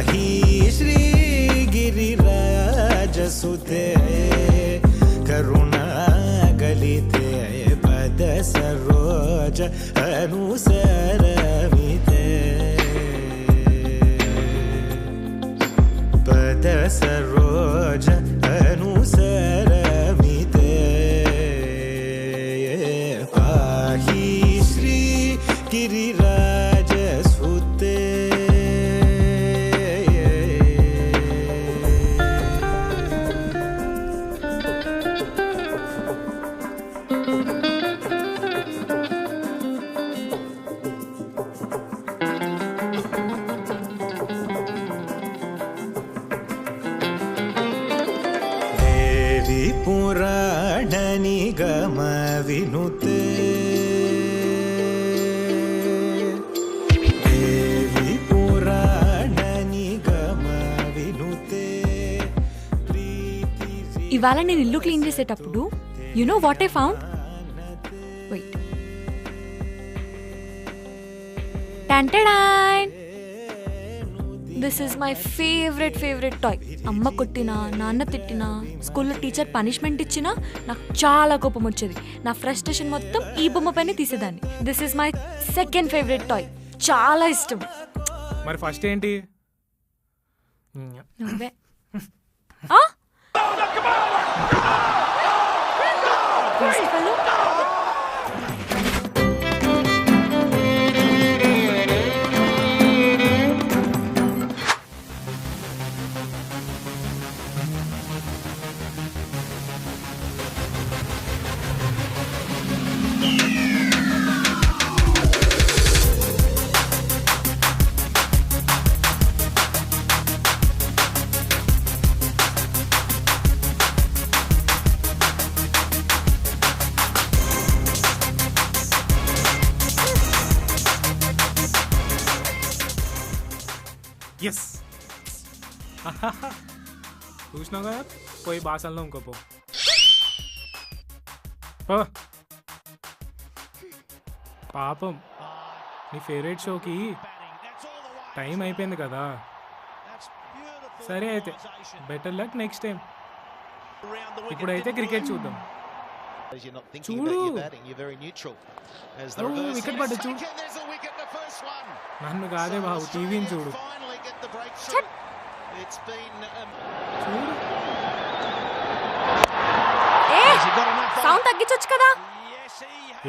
पाहि श्रीगिरिराजसुते करुणागलिते पद सरोज अनुसरमिते पद सरोज अनुसरमिते पाहि श्रीगिरिराजसुते पुराण निगम विनुते देवी पुराण निगम विनुते ఇవాళ నేను ఇల్లు క్లీన్ చేసేటప్పుడు you know what I found wait టంటడాన్ this is my favourite toy అమ్మ కొట్టినా నాన్న తిట్టినా స్కూల్లో టీచర్ పనిష్మెంట్ ఇచ్చినా నాకు చాలా కోపం వచ్చేది నా ఫ్రస్ట్రేషన్ మొత్తం ఈ బొమ్మ పైన తీసేదాన్ని this is my second favourite toy చాలా ఇష్టం మరి ఫస్ట్ ఏంటి నువ్వే ఎస్ చూసినావు కదా పోయి బాసల్లో ఇంకోపో పాపం నీ ఫేవరెట్ షోకి టైం అయిపోయింది కదా సరే అయితే బెటర్ లక్ నెక్స్ట్ టైం ఇప్పుడైతే క్రికెట్ చూద్దాం చూడు వికెట్ పడ్డ చూడు నన్ను కాదే బాబు టీవీని చూడు సౌండ్ తగ్గించొచ్చు కదా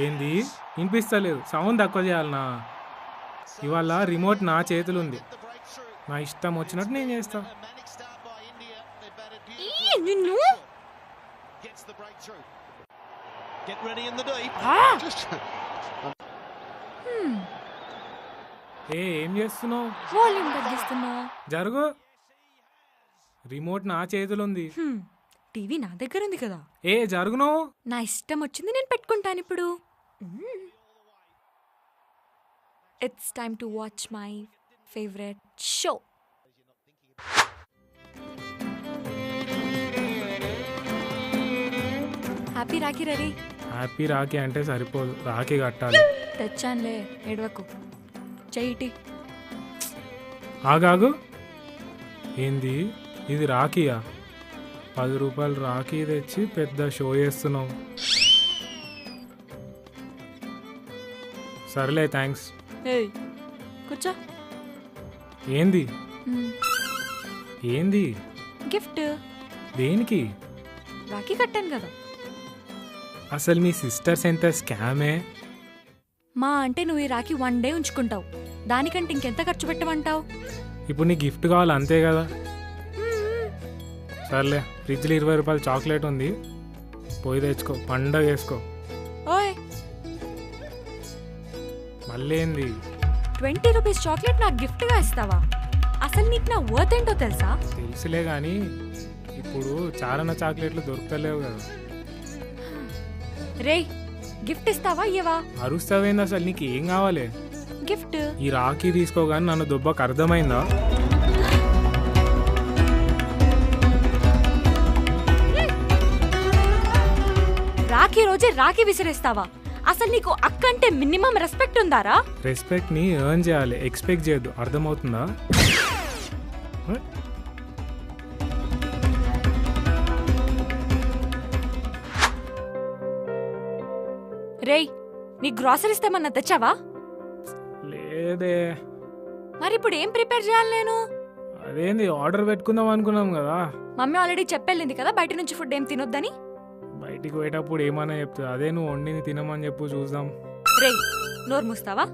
ఏంది వినిపిస్తలేదు సౌండ్ తక్కువ చేయాలనా ఇవాళ రిమోట్ నా చేతులుంది నా ఇష్టం వచ్చినట్టు నేను చేస్తా ఏం చేస్తున్నావు వాల్యూమ్ తగ్గిస్తున్నా జరుగు రిమోట్ నా చేతులుంది టీవీ నా దగ్గర ఉంది కదా ఏ జరుగును నా ఇష్టం వచ్చింది నేను పెట్టుకుంటాను ఇప్పుడు it's time to watch my favourite show happy Rakhi ready happy Rakhi అంటే సరిపోదు రాఖీ కట్టాలి తెచ్చానులే ఏడవకు చెయ్యిటి ఆగాగు ఏంది ఇది రాఖీయా 10 రూపాయలు రాఖీ తెచ్చి పెద్ద షో చేస్తున్నావు సర్లే థ్యాంక్స్ కూర్చో ఏంది ఏంది గిఫ్ట్ దేనికి రాఖీ కట్టాను కదా అసలు మీ సిస్టర్స్ ఎంత స్కామే మా అంటే నువ్వు ఈ రాఖీ 1 డే ఉంచుకుంటావు దానికంటే ఇంకెంత ఖర్చు పెట్టమంటావు ఇప్పుడు నీ గిఫ్ట్ కావాలి అంతే కదా సర్లే ఫ్రిడ్జ్లో 20 రూపాయల చాక్లెట్ ఉంది పోయి తెచ్చుకో పండగ వేసుకో ఓయ్ మళ్ళీ ఏంది 20 రూపీస్ చాక్లెట్ నాకు గిఫ్ట్గా ఇస్తావా అసలు నీకు నా వర్త్ ఏంటో తెలుసా తెలుసులే కానీ ఇప్పుడు చారణ చాక్లెట్లు దొరుకుతలేవు కదా రే గిఫ్ట్ ఇస్తావా ఇవ్వవా అరుస్తావేంది అసలు నీకు ఏం కావాలి గిఫ్ట్ ఈ రాఖీ తీసుకోగానే నన్ను దుబ్బకు అర్థమైందా రాఖీ రోజే రాఖీ విసిరేస్తావా అసలు నీకు అక్కంటే మినిమం రెస్పెక్ట్ ఉందారా రెస్పెక్ట్ ని ఎర్న్ చేయాలి ఎక్స్పెక్ట్ చేయొద్దు అర్థమవుతుందా రేయ్, నీ గ్రాసరీస్ ఏమన్నా తెచ్చావా? లేదే. మరి ఇప్పుడు ఏం ప్రిపేర్ చేయాలి నేను? అదేంది ఆర్డర్ పెట్టుకుందాం అనుకున్నాం కదా. మమ్మీ ఆల్రెడీ చెప్పెళ్ళింది కదా బయట నుంచి ఫుడ్ ఏం తినొద్దని. బయటికి పోయేటప్పుడు ఏమన్నా చెప్తుంది. అదే నువ్వు వండింది తినమని చెప్పు చూద్దాం. రేయ్, నోరు మూస్తావా?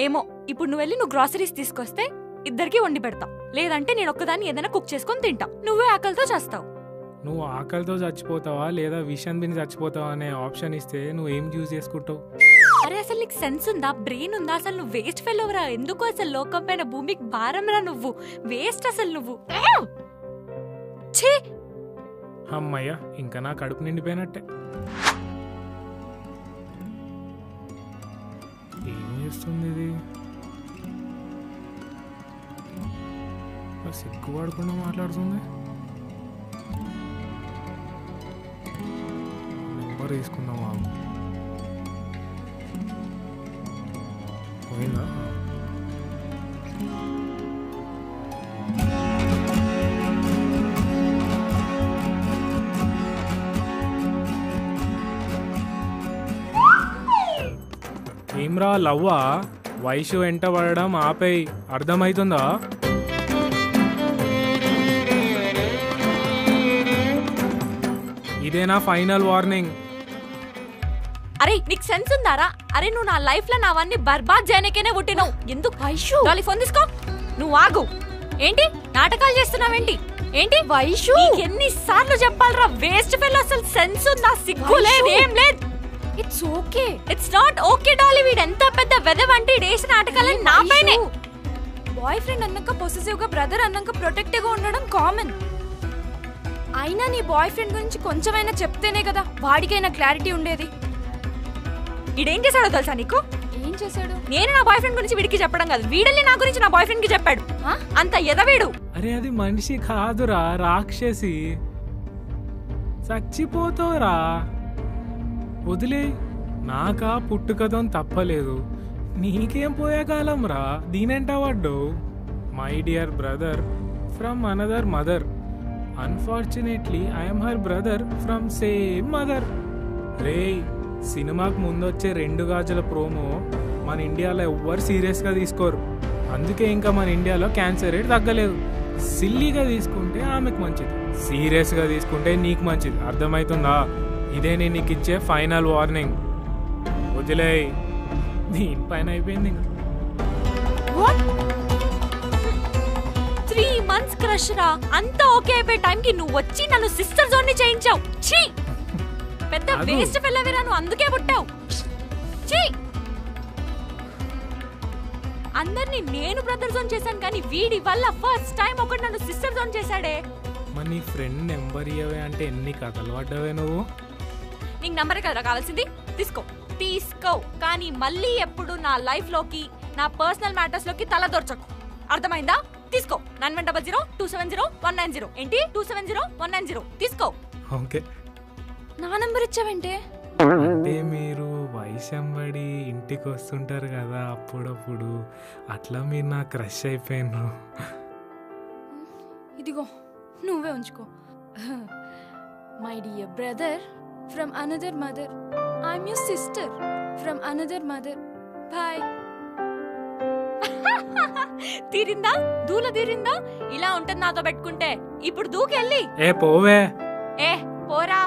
ఏమో, ఇప్పుడు నువ్వు వెళ్ళి నువ్వు గ్రాసరీస్ తీసుకొస్తే ఇద్దరికి వండి పెడతావు, లేదంటే నేను ఒక్కదాన్ని ఏదైనా కుక్ చేసుకొని తింటా. నువ్వే ఆకలితో చేస్తావు. నువ్వు ఆకలితో చచ్చిపోతావా లేదా విషయం తిని చచ్చిపోతావా అనే ఆప్షన్ ఇస్తే నువ్వు ఏం చూస్ చేసుకుంటావు? అరే అసలు నీకు సెన్స్ ఉందా, బ్రెయిన్ ఉందా? అసలు నువ్వు వేస్ట్ ఫెలోవరా. ఎందుకు అసలు లోకం పైన భూమికి భారంరా నువ్వు. వేస్ట్ అసలు నువ్వు. ఛీ! అమ్మయ్య, ఇంకా నా కడుపు నిండిపోయినట్టే. ఏం చేస్తుంది ఇది? సిగ్గు పడకుండా మాట్లాడుతుంది. నెంబర్ తీసుకుందామా? పోయిందా? ఏమ్రా లవ్వా? వయసు వెంట పడడం ఆపేయి, అర్థమవుతుందా? ఇదేనా ఫైనల్ వార్నింగ్? అరే నీకు సెన్స్ ఉందారా? అరే నువ్వు నా లైఫ్ లో నావన్నీ బర్బాద్ చేయనికేనే పుట్టినావు. ఎందుకు వైషు? డాలీ ఫోన్ తీసుకో. నువ్వు ఆగు. ఏంటి నాటకాలు చేస్తున్నావేంటి? ఏంటి వైషు? ఎన్నిసార్లు చెప్పాలరా? Waste fellow. అసలు సెన్స్ ఉందా? సిగ్గు లేదు, ఏం లేదు. It's okay. It's not okay Dolly. వీడు ఎంత పెద్ద వెదవంటి డేస్ నాటకాలని నా పైనే. బాయ్ ఫ్రెండ్ అన్నాక పొసెసివ్ గా, బ్రదర్ అన్నాక ప్రొటెక్టివ్ గా ఉండడం కామన్. అయినా నీ బాయ్ ఫ్రెండ్ గురించి కొంచెమైనా చెప్తేనే కదా వాడికైనా క్లారిటీ ఉండేది. ఈడేం చేశాడో తెలుసా నీకు? ఏం చేశాడు? నేను నా బాయ్ ఫ్రెండ్ గురించి వీడికి చెప్పడం కాదు, వీడల్ని నా గురించి నా బాయ్ ఫ్రెండ్ కి చెప్పాడు. అంత ఎదవీడు. అరే అది మనిషి కాదురా, రాక్షసి. చచ్చిపోతావురా, వదిలే. నాకా పుట్టుకతో తప్పలేదు, నీకేం పోయే కాలం రా. దీనెంట పడ్డు. My dear brother from another mother. Unfortunately I'm her brother from same mother. రే, సినిమాకు ముందొచ్చే 2 గాజుల ప్రోమో మన ఇండియాలో ఎవ్వరు సీరియస్గా తీసుకోరు. అందుకే ఇంకా మన ఇండియాలో క్యాన్సర్ రేట్ తగ్గలేదు. సిల్లీగా తీసుకుంటే ఆమెకు మంచిది, సీరియస్గా తీసుకుంటే నీకు మంచిది. అర్థమవుతుందా? ఇదే నేను నీకు ఇచ్చే ఫైనల్ వార్నింగ్. వదిలే, దీనిపైన అయిపోయింది. 3 months క్రష్ రా. అంతా ఓకే అయిపోయే టైంకి నువ్వు వచ్చి నన్ను సిస్టర్ జోన్ ని చేయించావు. ఛీ, పెద్ద వేస్ట్ ఫెలోవేరా నువ్వు. అందుకే పుట్టావు. ఛీ, అందరినీ నేను బ్రదర్ జోన్ చేశాను కానీ వీడి వల్ల ఫస్ట్ టైం ఒకటి నన్ను సిస్టర్ జోన్ చేశాడే. మరి నీ ఫ్రెండ్ నెంబర్ ఇవ్వవే అంటే ఎన్ని కథలు పడ్డావే నువ్వు? నీకు నంబరే కదరా కావాల్సింది, తీసుకో. తీసుకో, కానీ మళ్ళీ ఎప్పుడు నా లైఫ్ లోకి, నా పర్సనల్ మ్యాటర్స్ లోకి తల దొరచకు. అర్థమైందా? తీసుకో. 9100270190. ఏంటి 270190? తీసుకో. ఓకే. నా నంబర్ ఇచ్చావంటే? అంటే మీరు వయసంబడి ఇంటికి వస్తుంటారు కదా అప్పుడప్పుడు, అట్లా మీరు నా క్రష్ అయిపోయినారు. ఇదిగో నువ్వే ఉంచుకో. My dear brother from another mother. I'm your sister from another mother. Bye. తీరిందా? దూల తీరిందా? ఇలా ఉంటుంది నాతో పెట్టుకుంటే. ఇప్పుడు దూకెళ్ళి. ఏ పోవే. ఏ పోరా.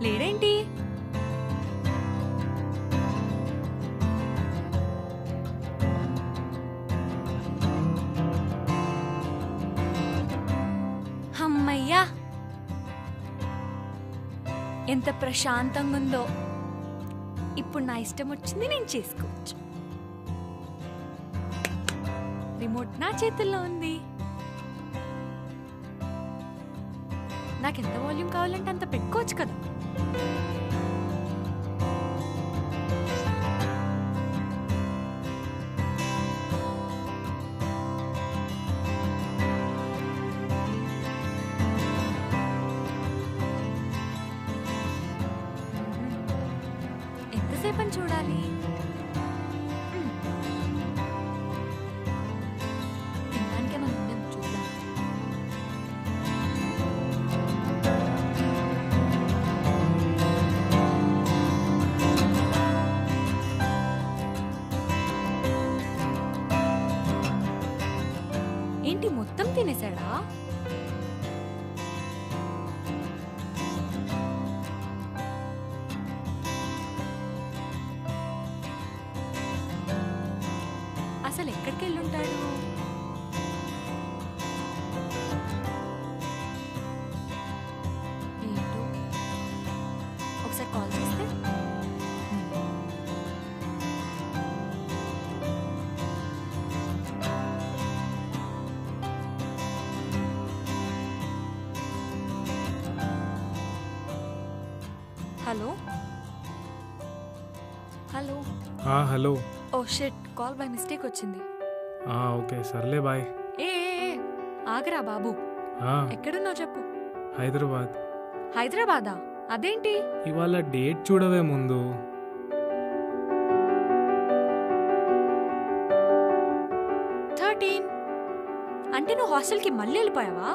లేడేంటి? అమ్మయ్యా, ఎంత ప్రశాంతంగా ఉందో. ఇప్పుడు నా ఇష్టం వచ్చింది నేను చేసుకోవచ్చు. రిమోట్ నా చేతుల్లో ఉంది. నాకెంత వాల్యూమ్ కావాలంటే అంత పెట్టుకోవచ్చు కదా. ఎంతసేపని చూడాలి? తినడానికి ఏమైనా ఉందేమో చూద్దాం. ఏంటి మొత్తం తినేసాడా? అసలు ఎక్కడికి వెళ్ళుంటాడు? ఏంటో ఒకసారి కాల్ చేస్తే. Hello hello. Hello. Oh shit, call by mistake వచ్చింది. ఓకే సర్లే బాయ్. ఏ ఆగరా బాబు, ఎక్కడున్నావు చెప్పు. హైదరాబాద్. హైదరాబాదా? అదేంటి? ఇవాళ డేట్ చూడవే ముందు. 13 అంటే నువ్వు హాస్టల్కి మళ్ళీ వెళ్ళిపోయావా?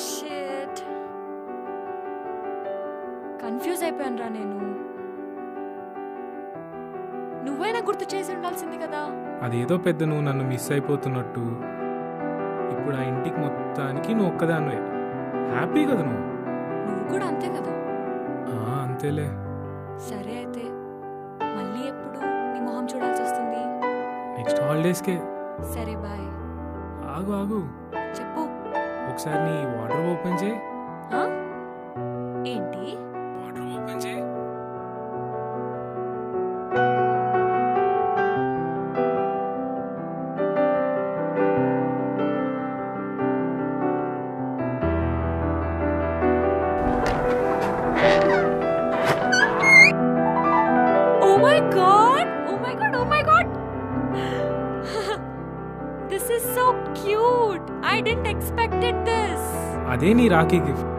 షిట్, కన్ఫ్యూజ్ అయిపోయాను రా నేను. నువ్వైనా గుర్తు చేసి ఉండాల్సింది కదా. అదేదో పెద్ద నువ్వు నన్ను మిస్ అయిపోతున్నట్టు. ఇప్పుడు ఆ ఇంటికి మొత్తానికి నువ్వు ఒక్కదానివే. హ్యాపీ కదా నువ్వు? నువ్వు కూడా అంతే కదా. అంతేలే. సరే అయితే మళ్ళీ ఎప్పుడు నీ మొహం చూడాల్సి వస్తుంది? నెక్స్ట్ హాలిడేస్కే. సరే బాయ్. ఆగు చెప్పు. ఒకసారి నీ వాటర్ ఓపెన్ చేయి. ఏంటి? వాటర్ ఓపెన్ చేయి. Oh my god! Oh my god! Oh my god! This is so cute. I didn't expected this. అదే నీ Rakhi gift.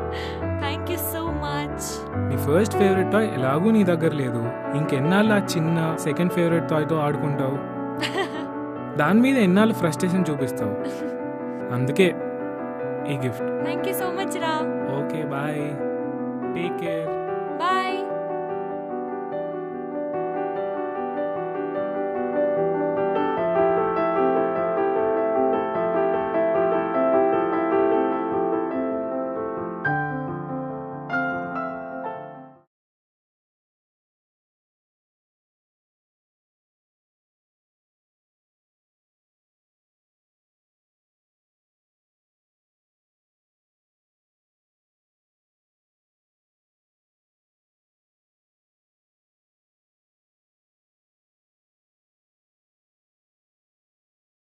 Thank you so much. నీ ఫస్ట్ ఫేవరెట్ టాయ్ ఎలాగూ నీ దగ్గర లేదు. ఇంకెన్నాళ్ళు ఆ చిన్న సెకండ్ ఫేవరెట్ టాయ్తో ఆడుకుంటావు? దాని మీద ఎన్నాళ్ళు ఫ్రస్ట్రేషన్ చూపిస్తావు? అందుకే ఈ gift. Thank you so much, Ra. Okay bye. Take care.